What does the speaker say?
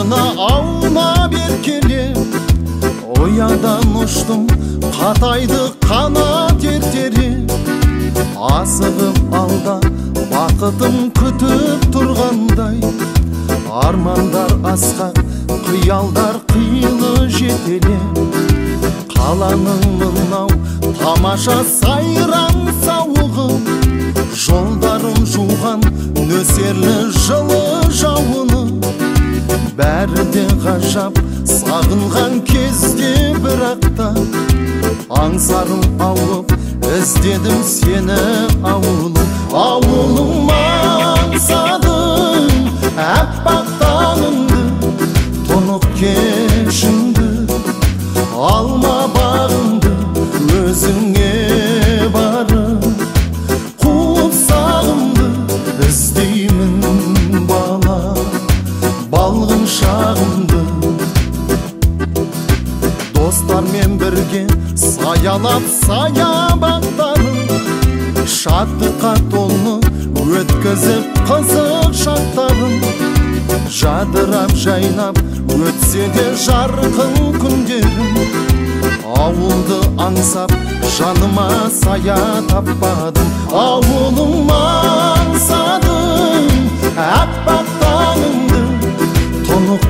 ана ауна беркеле. Оядан ұштым қатайды қанат ертері. Асығып алда бақытым күтіп тұрғандай. Армандар асқақ, қиялдар қилы жетеле. Қаланың мынау тамаша сайран сауығы. Жолдарым жуған нөсерлі жылы жауыны. Бәрі де ғажап сағынған кезде бірақта. Аңсарым ауып іздедім сені ауылым. Ауылым аңсадым әппақ таңымды, тұнық кешіңді, алма бағымды өзіңе барып. Қуып сағымды іздеймін бала, балғын шағымды. Достармен бірге саялап саябақтарын, шаттыққа толы өткізіп қызық шақтарын. Жадырап жайнап өтсе де жарқын күндерім. Ауылды аңсап жаныма сая таппадым. Ауылым аңсадым әппақ таңымды, тұнық